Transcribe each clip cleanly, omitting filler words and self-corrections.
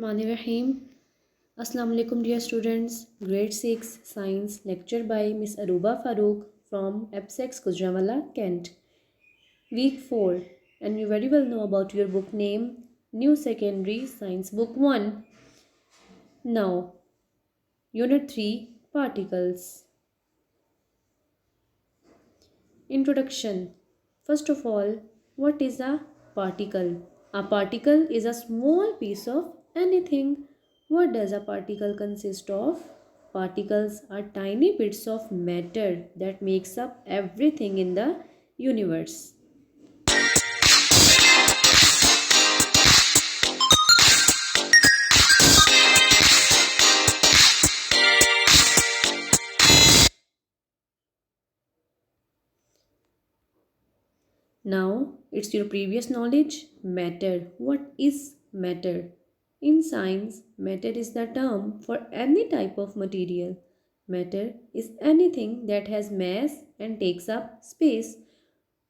Rahim. Assalamu alaikum dear students. Grade 6 Science lecture by Miss Aruba Farooq from EPSEX Gujranwala, Kent. Week 4, and you very well know about your book name, New Secondary Science Book 1. Now, Unit 3, Particles. Introduction. First of all, what is a particle? A particle is a small piece of anything. What does a particle consist of? Particles are tiny bits of matter that makes up everything in the universe. Now, it's your previous knowledge. Matter. What is matter? In science, matter is the term for any type of material. Matter is anything that has mass and takes up space.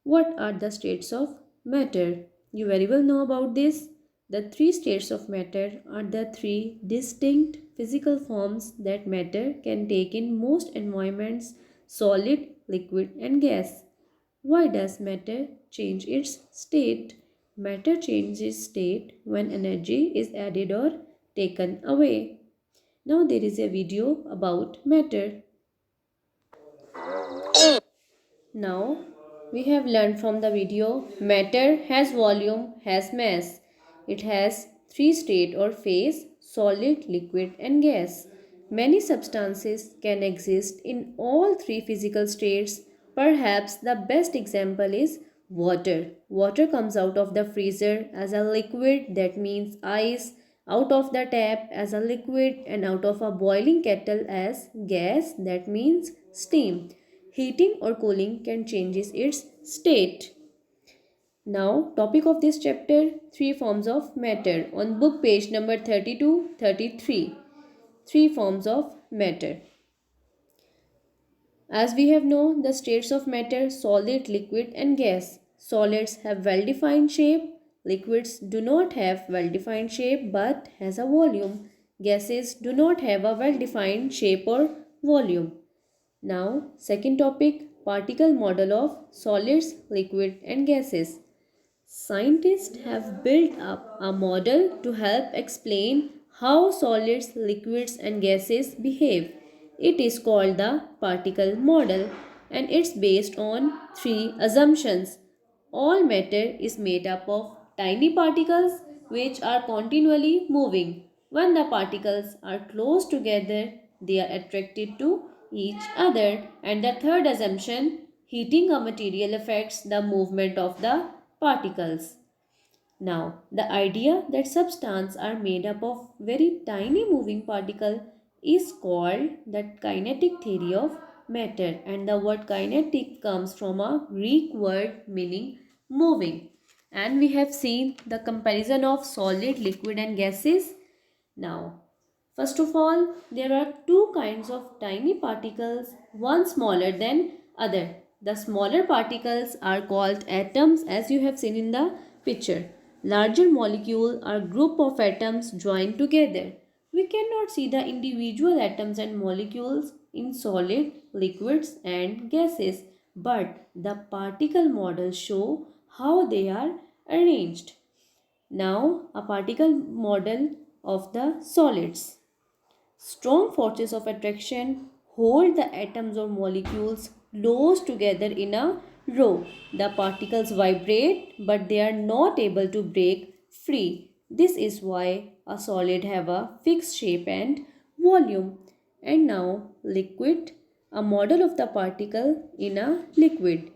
What are the states of matter? You very well know about this. The three states of matter are the three distinct physical forms that matter can take in most environments: solid, liquid, and gas. Why does matter change its state? Matter changes state when energy is added or taken away. Now there is a video about matter. Now we have learned from the video matter has volume, has mass. It has three state or phase: solid, liquid and gas. Many substances can exist in all three physical states. Perhaps the best example is water. Water comes out of the freezer as a liquid, that means ice, out of the tap as a liquid, and out of a boiling kettle as gas, that means steam. Heating or cooling can change its state. Now, topic of this chapter: three forms of matter. On book page number 32, 33. Three forms of matter. As we have known the states of matter: solid, liquid and gas. Solids have well-defined shape. Liquids do not have well-defined shape but has a volume. Gases do not have a well-defined shape or volume. Now, second topic: particle model of solids, liquid and gases. Scientists have built up a model to help explain how solids, liquids and gases behave. It is called the particle model and it's based on three assumptions. All matter is made up of tiny particles which are continually moving. When the particles are close together, they are attracted to each other. And the third assumption: heating a material affects the movement of the particles. Now, the idea that substances are made up of very tiny moving particle is called the kinetic theory of matter, and the word kinetic comes from a Greek word meaning moving. And we have seen the comparison of solid, liquid and gases. Now, first of all, there are two kinds of tiny particles, one smaller than other. The smaller particles are called atoms, as you have seen in the picture. Larger molecules are group of atoms joined together. We cannot see the individual atoms and molecules in solid, liquids and gases, but the particle models show how they are arranged. Now, a particle model of the solids. Strong forces of attraction hold the atoms or molecules close together in a row. The particles vibrate, but they are not able to break free. This is why a solid have a fixed shape and volume. And now, liquid, a model of the particle in a liquid.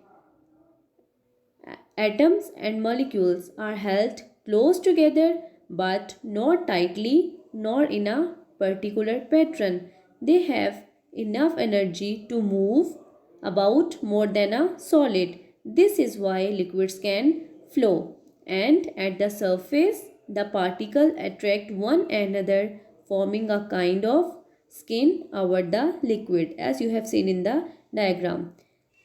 Atoms and molecules are held close together but not tightly nor in a particular pattern. They have enough energy to move about more than a solid. This is why liquids can flow. And at the surface, the particles attract one another, forming a kind of skin over the liquid, as you have seen in the diagram.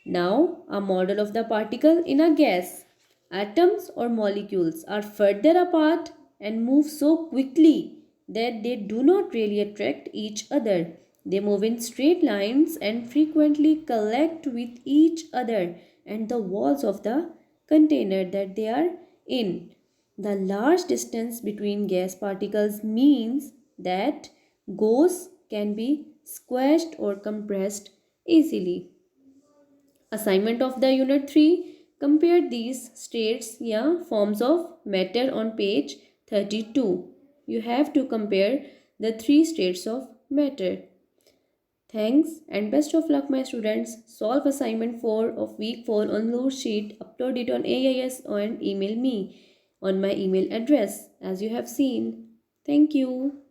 Now, a model of the particle in a gas. Atoms or molecules are further apart and move so quickly that they do not really attract each other. They move in straight lines and frequently collect with each other and the walls of the container that they are in. The large distance between gas particles means that gas can be squashed or compressed easily. Assignment of the unit 3, compare these states, forms of matter on page 32. You have to compare the three states of matter. Thanks and best of luck, my students. Solve assignment 4 of week 4 on loose sheet. Upload it on AIS and email me on my email address as you have seen. Thank you.